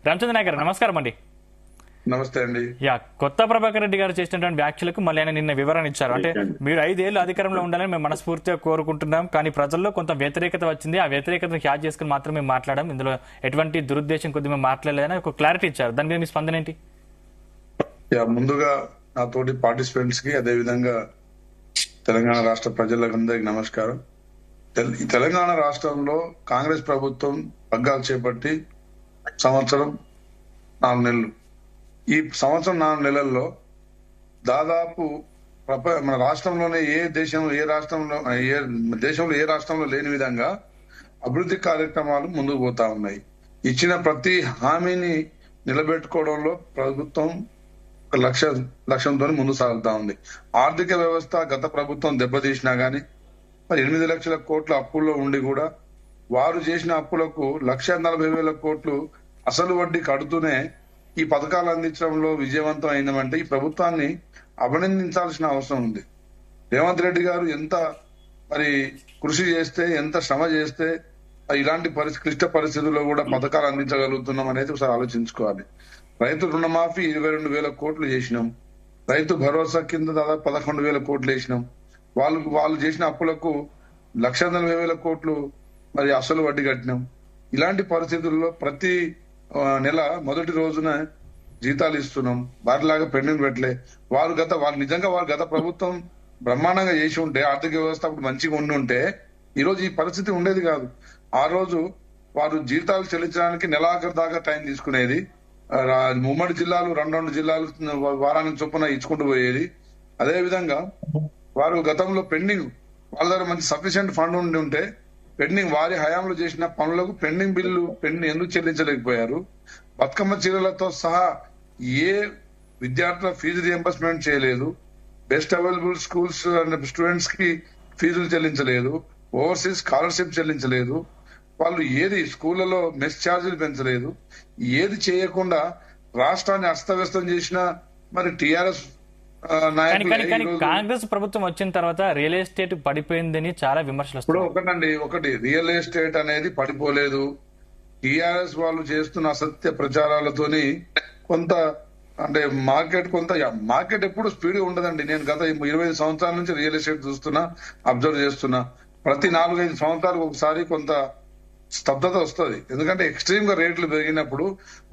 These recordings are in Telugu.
రామచంద్ర నాయక్ గారు నమస్కారం అండి. నమస్తే అండి. కొత్త ప్రభాకర్ రెడ్డి గారు చేసినటువంటి వ్యాఖ్యలకు మళ్ళీ ఆయన నిన్న వివరణ ఇచ్చారు. అంటే మీరు 5 ఏళ్లు అధికారంలో ఉండాలని మేము మనస్ఫూర్తిగా కోరుకుంటున్నాం, కానీ ప్రజల్లో కొంత వ్యతిరేకత వచ్చింది, ఆ వ్యతిరేకతను క్యాచ్ చేసుకుని మాత్రమే మాట్లాడడం, ఇందులో ఎటువంటి దురుద్దేశం కొద్ది మేము మాట్లాడలేదని ఒక క్లారిటీ ఇచ్చారు. దాని మీద మీ స్పందన ఏంటి? ముందుగా నా తోటి పార్టిసిపెంట్స్ కి, అదే విధంగా తెలంగాణ రాష్ట్ర ప్రజలందరికీ నమస్కారం. తెలంగాణ రాష్ట్రంలో కాంగ్రెస్ ప్రభుత్వం పగ్గాలు చేపట్టి సంవత్సరం 4 నెలలు. ఈ సంవత్సరం 4 నెలల్లో దాదాపు మన రాష్ట్రంలోనే ఏ దేశంలో ఏ రాష్ట్రంలో లేని విధంగా అభివృద్ధి కార్యక్రమాలు ముందుకు పోతా ఉన్నాయి. ఇచ్చిన ప్రతి హామీని నిలబెట్టుకోవడంలో ప్రభుత్వం ఒక లక్ష్యంతో ముందుకు సాగుతా ఉంది. ఆర్థిక వ్యవస్థ గత ప్రభుత్వం దెబ్బతీసినా గానీ 8 లక్షల కోట్ల అప్పుల్లో ఉండి కూడా వారు చేసిన అప్పులకు 1,40,000 కోట్లు అసలు వడ్డీ కడుతూనే ఈ పథకాలు అందించడంలో విజయవంతం అయిందంటే ఈ ప్రభుత్వాన్ని అభినందించాల్సిన అవసరం ఉంది. రేవంత్ రెడ్డి గారు ఎంత కృషి చేస్తే, ఎంత శ్రమ చేస్తే ఇలాంటి క్లిష్ట పరిస్థితుల్లో కూడా పథకాలు అందించగలుగుతున్నాం అనేది ఒకసారి ఆలోచించుకోవాలి. రైతు రుణమాఫీ 22,000 కోట్లు చేసినాం. రైతు భరోసా కింద దాదాపు 11,000 కోట్లు వేసినాం. వాళ్ళు చేసిన అప్పులకు 1,40,000 కోట్లు అసలు వడ్డీ కట్టినాం. ఇలాంటి పరిస్థితుల్లో ప్రతి నెల మొదటి రోజున జీతాలు ఇస్తున్నాం. వారిలాగా పెండింగ్ పెట్టలే. వారు నిజంగా గత ప్రభుత్వం బ్రహ్మాండంగా చేసి ఉంటే, ఆర్థిక వ్యవస్థ అప్పుడు మంచిగా ఉండి ఉంటే ఈ రోజు ఈ పరిస్థితి ఉండేది కాదు. ఆ రోజు వారు జీతాలు చెల్లించడానికి నెలాఖరు దాకా టైం తీసుకునేది. ఉమ్మడి జిల్లాలు 2 జిల్లాలు వారానికి చొప్పున ఇచ్చుకుంటూ పోయేది. అదే విధంగా వారు గతంలో పెండింగ్ వాళ్ళ దగ్గర మంచి సఫిషియెంట్ ఫండ్ ఉండి ఉంటే వారి హయాంలో చేసిన పనులకు పెండింగ్ ఎందుకు చెల్లించలేకపోయారు? బతుకమ్మ చీరలతో సహా ఏ విద్యార్థుల ఫీజు రియంబర్స్మెంట్ చేయలేదు. Best available schools and students కి ఫీజులు చెల్లించలేదు. Overseas scholarship చెల్లించలేదు. వాళ్ళు ఏది స్కూళ్లలో మెస్ ఛార్జీలు పెంచలేదు. ఏది చేయకుండా రాష్ట్రాన్ని అస్తవ్యస్తం చేసిన టిఆర్ఎస్ కాంగ్రెస్ ప్రభుత్వం వచ్చిన తర్వాత రియల్ ఎస్టేట్ పడిపోయిందని చాలా విమర్శలు. ఒకటి రియల్ ఎస్టేట్ అనేది పడిపోలేదు. టిఆర్ఎస్ వాళ్ళు చేస్తున్న అసత్య ప్రచారాలతోని కొంత మార్కెట్ ఎప్పుడు స్పీడ్ ఉండదండి. నేను గత 25 సంవత్సరాల నుంచి రియల్ ఎస్టేట్ చూస్తున్నా, అబ్జర్వ్ చేస్తున్నా. ప్రతి 4-5 సంవత్సరాలకు ఒకసారి కొంత స్తబ్దత వస్తుంది. ఎందుకంటే ఎక్స్ట్రీమ్ గా రేట్లు పెరిగినప్పుడు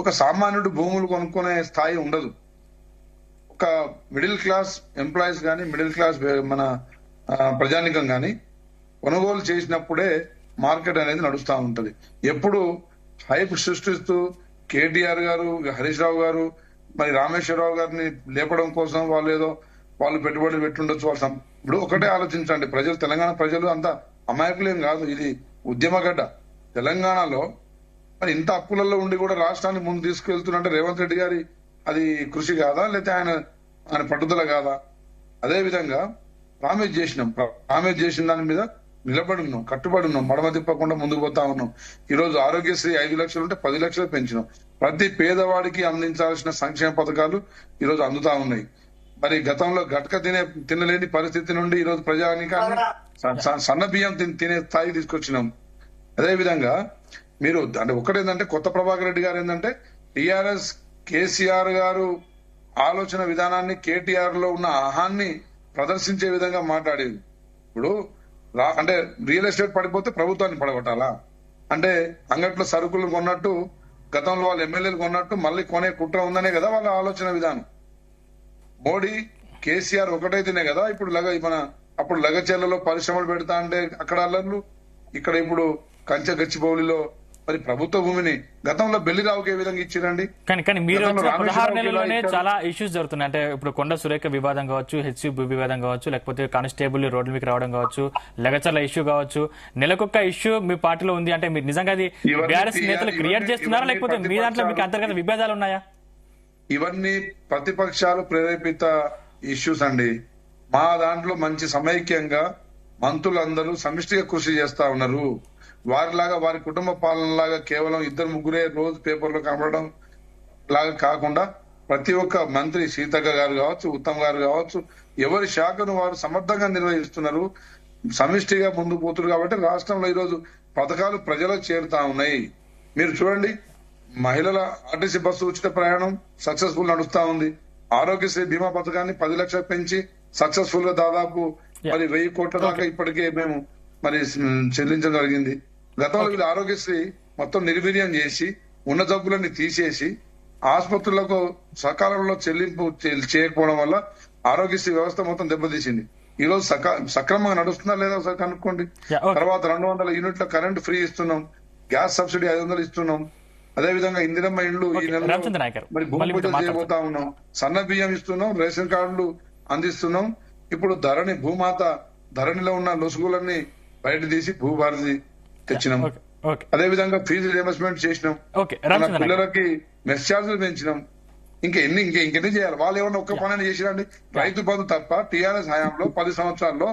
ఒక సామాన్యుడు భూములు కొనుక్కునే స్థాయి ఉండదు. ఒక మిడిల్ క్లాస్ ఎంప్లాయీస్ గానీ, మిడిల్ క్లాస్ మన ప్రజానికం గానీ కొనుగోలు చేసినప్పుడే మార్కెట్ అనేది నడుస్తూ ఉంటది. ఎప్పుడు హైప్ సృష్టిస్తూ కేటీఆర్ గారు, హరీష్ రావు గారు, రామేశ్వరరావు గారిని లేపడం కోసం వాళ్ళు పెట్టుబడులు పెట్టుండొచ్చు. ఇప్పుడు ఒకటే ఆలోచించండి, తెలంగాణ ప్రజలు అంత అమాయకులేం కాదు. ఇది ఉద్యమగడ్డ. తెలంగాణలో ఇంత అప్పులలో ఉండి కూడా రాష్ట్రాన్ని ముందు తీసుకెళ్తున్నట్టే రేవంత్ రెడ్డి గారి అది కృషి కాదా, లేకపోతే ఆయన పట్టుదల కాదా? అదే విధంగా ప్రామిస్ చేసిన దాని మీద నిలబడి ఉన్నాం, కట్టుబడి ఉన్నాం, మడమ తిప్పకుండా ముందుకు పోతా ఉన్నాం. ఈ రోజు ఆరోగ్యశ్రీ 5 లక్షలు ఉంటే 10 లక్షలు పెంచినాం. ప్రతి పేదవాడికి అందించాల్సిన సంక్షేమ పథకాలు ఈ రోజు అందుతా ఉన్నాయి. గతంలో గట్క తినలేని పరిస్థితి నుండి ఈ రోజు ప్రజానికాన్ని సన్న బియ్యం తినే స్థాయి తీసుకొచ్చినాం. అదే విధంగా మీరు ఒకటేంటంటే కొత్త ప్రభాకర్ రెడ్డి గారు ఏంటంటే టిఆర్ఎస్ కేసీఆర్ గారు ఆలోచన విధానాన్ని, కేటీఆర్ లో ఉన్న ఆహాన్ని ప్రదర్శించే విధంగా మాట్లాడేది. ఇప్పుడు రియల్ ఎస్టేట్ పడిపోతే ప్రభుత్వాన్ని పడగొట్టాలా? అంగట్లో సరుకులు కొన్నట్టు, గతంలో వాళ్ళు ఎమ్మెల్యేలు కొన్నట్టు మళ్ళీ కొనే కుట్ర ఉందనే కదా వాళ్ళ ఆలోచన విధానం. మోడీ కేసీఆర్ ఒకటైతేనే కదా అప్పుడు లగచెర్లలో పరిశ్రమలు పెడతా అంటే అక్కడ అల్లర్లు, ఇక్కడ ఇప్పుడు కంచె గచ్చిబౌలిలో ప్రభుత్వ భూమిని గతంలో బెల్లిరావుకి ఏ విధంగా ఇచ్చిరండి. కానీ మీరు 16 నెలల్లోనే చాలా ఇష్యూస్ జరుగుతున్నాయి. అంటే ఇప్పుడు కొండ సురేఖ వివాదం కావచ్చు, హెచ్సి భూ వివాదం కావచ్చు, లేకపోతే కానిస్టేబుల్ రోడ్ల మీకు రావడం కావచ్చు, లగచర్ల ఇష్యూ కావచ్చు, నెలకొక్క ఇష్యూ మీ పార్టీలో ఉంది. అంటే మీరు నిజంగా అది బీఆర్ఎస్ నేతలు క్రియేట్ చేస్తున్నారా, లేకపోతే మీ దాంట్లో మీకు అంతర్గత విభేదాలు ఉన్నాయా? ఇవన్నీ ప్రతిపక్షాలు ప్రేరేపిత ఇష్యూస్ అండి. మా దాంట్లో మంచి సమైక్యంగా మంత్రులందరూ సమిష్టిగా కృషి చేస్తా ఉన్నారు. వారి కుటుంబ పాలన లాగా కేవలం 2-3 రోజు పేపర్లో కనబడడం లాగా కాకుండా ప్రతి ఒక్క మంత్రి సీతక్క గారు కావచ్చు, ఉత్తమ్ గారు కావచ్చు, ఎవరి శాఖను వారు సమర్థంగా నిర్వహిస్తున్నారు. సమిష్టిగా ముందుకు పోతున్నారు. కాబట్టి రాష్ట్రంలో ఈరోజు పథకాలు ప్రజలకు చేరుతా ఉన్నాయి. మీరు చూడండి, మహిళల ఆర్టీసీ బస్సు ఉచిత ప్రయాణం సక్సెస్ఫుల్ నడుస్తా ఉంది. ఆరోగ్యశ్రీ బీమా పథకాన్ని 10 లక్షలు పెంచి సక్సెస్ఫుల్ గా దాదాపు మరి 1000 కోట్ల దాకా ఇప్పటికే మేము మరి చెల్లించడం జరిగింది. గతంలో వీళ్ళు ఆరోగ్యశ్రీ మొత్తం నిర్వీర్యం చేసి ఉన్న జబ్బులన్నీ తీసేసి ఆసుపత్రులకు సకాలంలో చెల్లింపు చేయకపోవడం వల్ల ఆరోగ్యశ్రీ వ్యవస్థ మొత్తం దెబ్బతీసింది. ఈ రోజు సక్రమంగా నడుస్తుందా లేదా ఒకసారి కనుక్కోండి. తర్వాత 200 యూనిట్ల కరెంట్ ఫ్రీ ఇస్తున్నాం, గ్యాస్ సబ్సిడీ 500 ఇస్తున్నాం. అదే విధంగా ఇందిరమ్మ ఇండ్లు ఈ నెలలో మరి భూమి పూజ చేయబోతా ఉన్నాం. సన్న బియ్యం ఇస్తున్నాం, రేషన్ కార్డులు అందిస్తున్నాం. ఇప్పుడు భూమాత ధరణిలో ఉన్న లొసుగులన్నీ బయట తీసి భూభారతి తెచ్చినాం. అదే విధంగా ఫీజు రియంబర్స్మెంట్ చేసినాం. మన పిల్లలకి మెస్ ఛార్జీలు పెంచినాం. ఇంకెన్ని చేయాలి? వాళ్ళు ఏమన్నా ఒక్క పని చేసిరండి? రైతు బంధు తప్ప టీఆర్ఎస్ హయాంలో 10 సంవత్సరాల్లో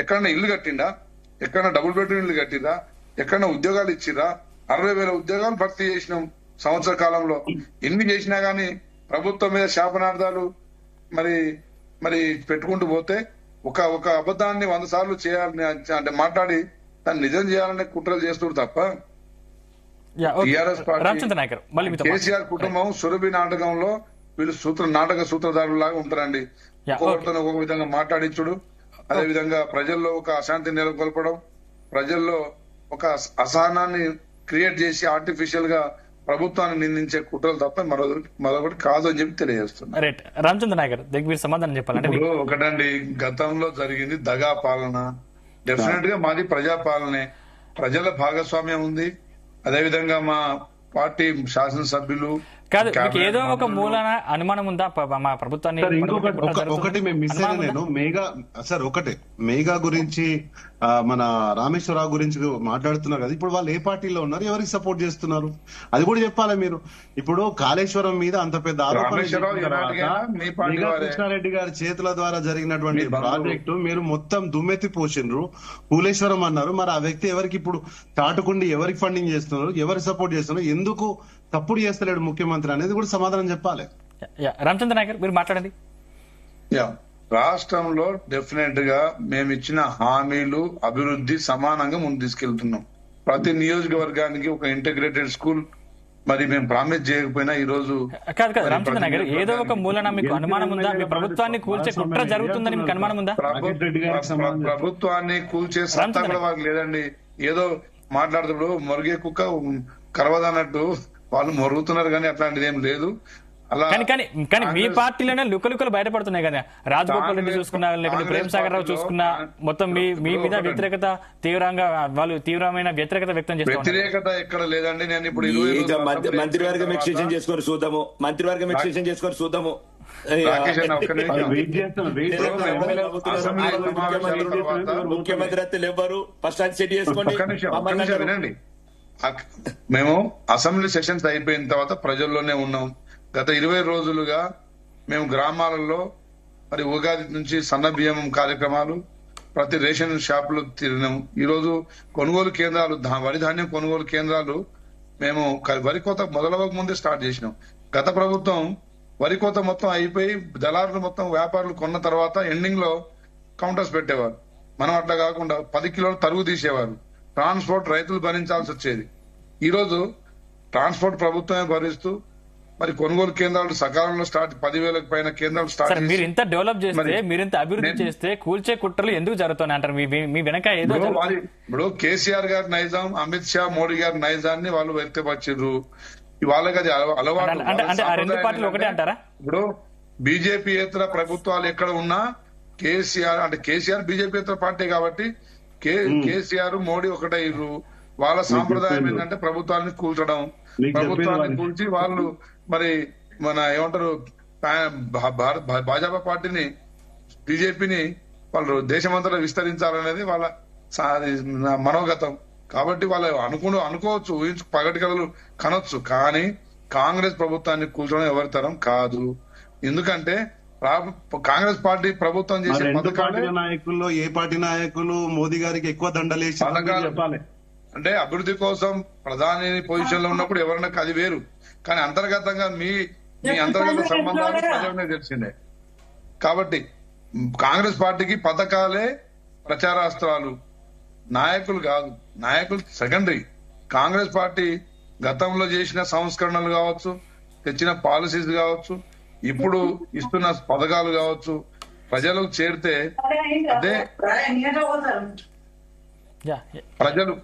ఎక్కడన్నా ఇల్లు కట్టిండా? ఎక్కడన్నా డబుల్ బెడ్రూమ్ ఇల్లు కట్టిరా? ఎక్కడన్నా ఉద్యోగాలు ఇచ్చిరా? 60,000 ఉద్యోగాలు భర్తీ చేసినాం సంవత్సర కాలంలో. ఎన్ని చేసినా గానీ ప్రభుత్వం మీద శాపనార్థాలు మరి మరి పెట్టుకుంటూ పోతే ఒక అబద్ధాన్ని 100 సార్లు చేయాలని అంటే మాట్లాడి దాన్ని నిజం చేయాలనే కుట్రలు చేస్తున్నారు తప్ప టీఆర్ఎస్ పార్టీ కేసీఆర్ కుటుంబం సురభి నాటకంలో వీళ్ళు నాటక సూత్రధారులాగా ఉంటారండి. ఒక్కొక్కరితో ఒక్కొక్క విధంగా మాట్లాడించుడు, అదే విధంగా ప్రజల్లో ఒక అశాంతి నెలకొల్పడం, ప్రజల్లో ఒక అసహనాన్ని క్రియేట్ చేసి ఆర్టిఫిషియల్ గా ప్రభుత్వాన్ని నిందించే కుట్రలు తప్ప మరొకటి కాదు అని చెప్పి తెలియజేస్తున్నారు. రైట్ రామచంద్ర నాయక్ గారు దగ్గర సమాధానం చెప్పాలంటే ఇప్పుడు ఒకటండి, గతంలో జరిగింది దగా పాలన. డెఫినెట్ గా మాది ప్రజాపాలనే, ప్రజల భాగస్వామ్యం ఉంది. అదే విధంగా మా పార్టీ శాసనసభ్యులు కాదు, మీకు ఏదో ఒక మూలన అనుమానం ఉందా మా ప్రభుత్వాన్ని? ఒకటి మేము మిస్ అయినా నేను మేఘా గురించి మన రామేశ్వరరావు గురించి మాట్లాడుతున్నారు కదా. ఇప్పుడు వాళ్ళు ఏ పార్టీలో ఉన్నారు, ఎవరికి సపోర్ట్ చేస్తున్నారు అది కూడా చెప్పాలి మీరు. ఇప్పుడు కాళేశ్వరం మీద అంత పెద్ద ఆరోపణ కృష్ణారెడ్డి గారి చేతుల ద్వారా జరిగినటువంటి ప్రాజెక్టు మీరు మొత్తం దుమ్మెత్తి పోసిండ్రు, పూలేశ్వరం అన్నారు. మరి ఆ వ్యక్తి ఎవరికి ఇప్పుడు చాటుకుండి ఎవరికి ఫండింగ్ చేస్తున్నారు, ఎవరికి సపోర్ట్ చేస్తున్నారు, ఎందుకు తప్పుడు చేస్తలేడు ముఖ్యమంత్రి అనేది కూడా సమాధానం చెప్పాలి. రామచంద్ర నాయక్ మీరు మాట్లాడండి. రాష్ట్రంలో డెఫినెట్ గా మేము ఇచ్చిన హామీలు అభివృద్ధి సమానంగా ముందు తీసుకెళ్తున్నాం. ప్రతి నియోజకవర్గానికి ఒక ఇంటిగ్రేటెడ్ స్కూల్ మరి మేము ప్రామిస్ చేయకపోయినా ఈ రోజు కాదు రామచంద్ర నాయక్ ఏదో ఒక మూలన మీకు అనుమానం ఉందా? మీ ప్రభుత్వాన్ని కూల్చే కుట్ర జరుగుతుందని మీకు అనుమానం ఉందా? ప్రభుత్వాన్ని కూల్చే సత్తా కూడా వాళ్ళకి లేదండి. ఏదో మాట్లాడుతూ మొరిగే కుక్క కరవదన్నట్టు వాళ్ళు మొరుగుతున్నారు, కానీ అట్లాంటిది ఏం లేదు. అలా కానీ మీ పార్టీలోనే లుకలుకలు బయటపడుతున్నాయి కదా. రాజగోపాల్ రెడ్డి చూసుకున్నా, లేకపోతే ప్రేమ్ సాగర్ రావు చూసుకున్నా, మొత్తం మీ మీద వ్యతిరేకత వాళ్ళు తీవ్రమైన వ్యతిరేకత వ్యక్తం చేస్తారు. వ్యతిరేకత ఎక్కడ లేదండి. నేను ఇప్పుడు మంత్రివర్గం ఎక్స్టెన్షన్ చేసుకొని చూద్దాము, మంత్రివర్గం ఎక్స్టెన్షన్ చేసుకొని చూద్దాము. ముఖ్యమంత్రి అత్తలు ఎవ్వరు ఫస్ట్ అది సెట్ చేసుకోండి. వినండి, మేము అసెంబ్లీ సెషన్స్ అయిపోయిన తర్వాత ప్రజల్లోనే ఉన్నాం. గత 20 రోజులుగా మేము గ్రామాలలో మరి ఉగాది నుంచి సన్న బియ్యం కార్యక్రమాలు, ప్రతి రేషన్ షాపులు తిరిగినాం. ఈ రోజు కొనుగోలు కేంద్రాలు, వరి ధాన్యం కొనుగోలు కేంద్రాలు మేము వరి కోత మొదలవక ముందే స్టార్ట్ చేసినాం. గత ప్రభుత్వం వరి కోత మొత్తం అయిపోయి దళారులు మొత్తం వ్యాపారులు కొన్న తర్వాత ఎండింగ్ లో కౌంటర్స్ పెట్టేవారు. మనం అట్లా కాకుండా 10 కిలోలు తరుగు తీసేవారు. ట్రాన్స్పోర్ట్ రైతులు భరించాల్సి వచ్చేది. ఈ రోజు ట్రాన్స్పోర్ట్ ప్రభుత్వమే భరిస్తూ మరి కొనుగోలు కేంద్రాలు సకాలంలో 10,000 పైన కేంద్రాలు స్టార్ట్. మీరు ఇంత డెవలప్ చేస్తే, మీరు ఇంత అభివృద్ధి చేస్తే కూల్చే కుట్రలు ఎందుకు జరుగుతున్నాయి అంటారు? మీ వెనక ఏదో ఇప్పుడు కేసీఆర్ గారి నైజాం, అమిత్ షా, మోడీ గారి నైజాన్ని వాళ్ళు వ్యక్తపరిచారు. వాళ్ళకి అది అలవాటు. అంటే ఆ రెండు పార్టీలు ఒకటే అంటారా? ఇప్పుడు బీజేపీయేతర ప్రభుత్వాలు ఎక్కడ ఉన్నా కేసీఆర్ బీజేపీయేతర పార్టీ కాబట్టి కేసీఆర్ మోడీ ఒకటే. వాళ్ళ సాంప్రదాయం ఏంటంటే ప్రభుత్వాన్ని కూల్చడం, ప్రభుత్వాన్ని కూల్చి వాళ్ళు మరి మన ఏమంటారు భాజపా పార్టీని, బీజేపీని వాళ్ళు దేశమంతటా విస్తరించాలనేది వాళ్ళ మనోగతం. కాబట్టి వాళ్ళు అనుకోవచ్చు, పగటి కథలు కనొచ్చు, కానీ కాంగ్రెస్ ప్రభుత్వాన్ని కూల్చడం ఎవరి తరం కాదు. ఎందుకంటే కాంగ్రెస్ పార్టీ ప్రభుత్వం చేసే నాయకుల్లో ఏ పార్టీ నాయకులు మోదీ గారికి ఎక్కువ దండలేసి చెప్పాలి అంటే అభివృద్ధి కోసం ప్రధాని పొజిషన్ లో ఉన్నప్పుడు ఎవరైనా అది వేరు, కానీ అంతర్గతంగా మీ అంతర్గత సంబంధాలు ప్రజలనే తెలిసిందే. కాబట్టి కాంగ్రెస్ పార్టీకి పథకాలే ప్రచారాస్త్రాలు, నాయకులు కాదు. నాయకులు సెకండరీ. కాంగ్రెస్ పార్టీ గతంలో చేసిన సంస్కరణలు కావచ్చు, తెచ్చిన పాలసీస్ కావచ్చు, ఇప్పుడు ఇస్తున్న పథకాలు కావచ్చు, ప్రజలకు చేరితే అదే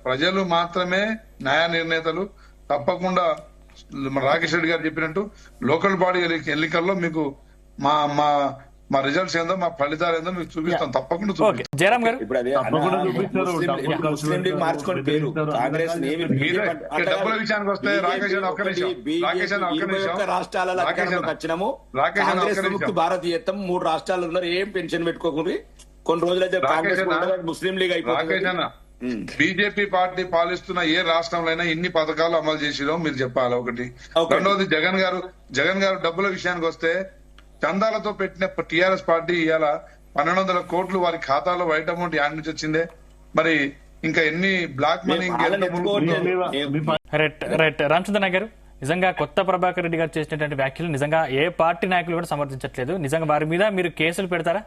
ప్రజలు మాత్రమే న్యాయ నిర్ణేతలు. తప్పకుండా రాకేష్ రెడ్డి గారు చెప్పినట్టు లోకల్ బాడీ ఎన్నికల్లో మీకు మా మా మా రిజల్ట్స్ ఏందో, మా ఫలితాలు ఏందో మీకు చూపిస్తాం, తప్పకుండా చూపిస్తాం. జయరామ్ గారు ఇప్పుడు అదే ముస్లిం లీగ్ మార్చుకోండి పేరు, కాంగ్రెస్ డబ్బుల విషయానికి వస్తే రాకేష్ అన్న ఒక్క నిమిషం, రాకేష్ అన్న ఒక్క నిమిషం, రాష్ట్రాలలో అధికారంలోకి వచ్చినాము, కాంగ్రెస్ ముక్తి భారతీయత్వం 3 రాష్ట్రాలు ఉన్నారు, ఏం పెన్షన్ పెట్టుకోకుండా కొన్ని రోజులైతే కాంగ్రెస్ ముస్లిం లీగ్ అయిపోతుంది. బీజేపీ పార్టీ పాలిస్తున్న ఏ రాష్ట్రంలో అయినా ఇన్ని పథకాలు అమలు చేసిరో మీరు చెప్పాలి ఒకటి. రెండవది జగన్ గారు డబ్బుల విషయానికి వస్తే చందాలతో పెట్టిన టీఆర్ఎస్ పార్టీ ఇవాళ 1200 కోట్లు వారి ఖాతాలో వైట్ అమౌంట్ యాడ్ నుంచి వచ్చిందే. మరి ఇంకా ఎన్ని బ్లాక్ మనీ రైట్ రామచంద్రన్ గారు, నిజంగా కొత్త ప్రభాకర్ రెడ్డి గారు చేసినటువంటి వ్యాఖ్యలు నిజంగా ఏ పార్టీ నాయకులు కూడా సమర్థించట్లేదు. నిజంగా వారి మీద మీరు కేసులు పెడతారా?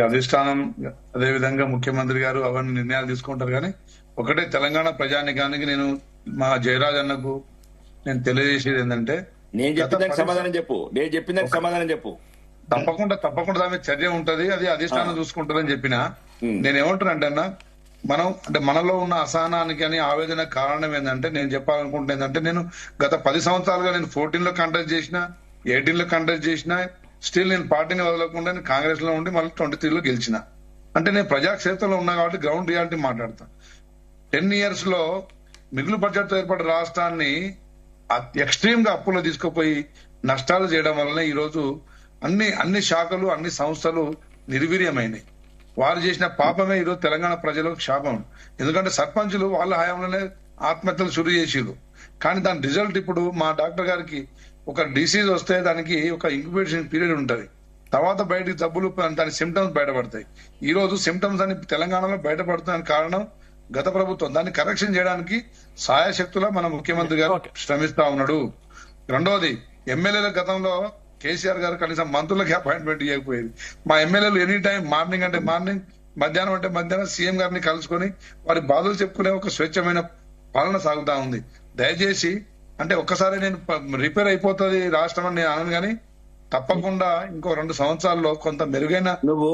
అధిష్టానం అదేవిధంగా ముఖ్యమంత్రి గారు అవన్నీ నిర్ణయాలు తీసుకుంటారు. కానీ ఒకటే తెలంగాణ ప్రజానికానికి నేను మా జయరాజ్ అన్నకు నేను తెలియజేసేది ఏంటంటే, నేను చెప్పిన సమాధానం చెప్పు. తప్పకుండా దాని మీద చర్య ఉంటది, అది అధిష్టానం చూసుకుంటారని చెప్పిన. నేనేమంటున్నానంటే అన్న, మనలో ఉన్న అసహనానికి అని ఆవేదన కారణం ఏంటంటే, నేను చెప్పాలనుకుంటున్నా ఏంటంటే, నేను గత 10 సంవత్సరాలుగా నేను 14 లో కంటెస్ట్ చేసిన, 18 లో కంటెస్ట్ చేసిన, స్టిల్ నేను పార్టీని వదలకుండా నేను కాంగ్రెస్ లో ఉండి మళ్ళీ 23 లో గెలిచిన. అంటే నేను ప్రజాక్షేత్రంలో ఉన్నా కాబట్టి గ్రౌండ్ రియాలిటీ మాట్లాడతా. 10 years లో మిగులు బడ్జెట్ తో ఏర్పడిన రాష్ట్రాన్ని ఎక్స్ట్రీమ్ గా అప్పులో తీసుకుపోయి నష్టాలు చేయడం వల్లనే ఈ రోజు అన్ని శాఖలు, అన్ని సంస్థలు నిర్వీర్యమైనాయి. వారు చేసిన పాపమే ఈ రోజు తెలంగాణ ప్రజలకు శాపం. ఎందుకంటే సర్పంచులు వాళ్ళ హయాంలోనే ఆత్మహత్యలు శురు చేసిరు. కానీ దాని రిజల్ట్ ఇప్పుడు మా డాక్టర్ గారికి ఒక డిసీజ్ వస్తే దానికి ఒక ఇంక్యుబేషన్ పీరియడ్ ఉంటది, తర్వాత బయటికి జబ్బులు దాని సిమ్టమ్స్ బయటపడతాయి. ఈ రోజు సిమ్టమ్స్ అని తెలంగాణలో బయటపడుతున్న కారణం గత ప్రభుత్వం. దాన్ని కరెక్షన్ చేయడానికి సాయశక్తులా మన ముఖ్యమంత్రి గారు శ్రమిస్తా ఉన్నాడు. రెండవది, ఎమ్మెల్యేల గతంలో కేసీఆర్ గారు కనీసం మంత్రులకి అపాయింట్మెంట్ ఇవ్వకపోయేది. మా ఎమ్మెల్యేలు ఎనీ టైం మార్నింగ్ అంటే మార్నింగ్, మధ్యాహ్నం అంటే మధ్యాహ్నం సీఎం గారిని కలుసుకొని వారి బాధలు చెప్పుకునే ఒక స్వచ్ఛమైన పాలన సాగుతా ఉంది. దయచేసి అంటే ఒక్కసారి నేను రిపేర్ అయిపోతుంది రాష్ట్రం అని నేను అనను, కానీ తప్పకుండా ఇంకో 2 సంవత్సరాల్లో కొంత మెరుగైన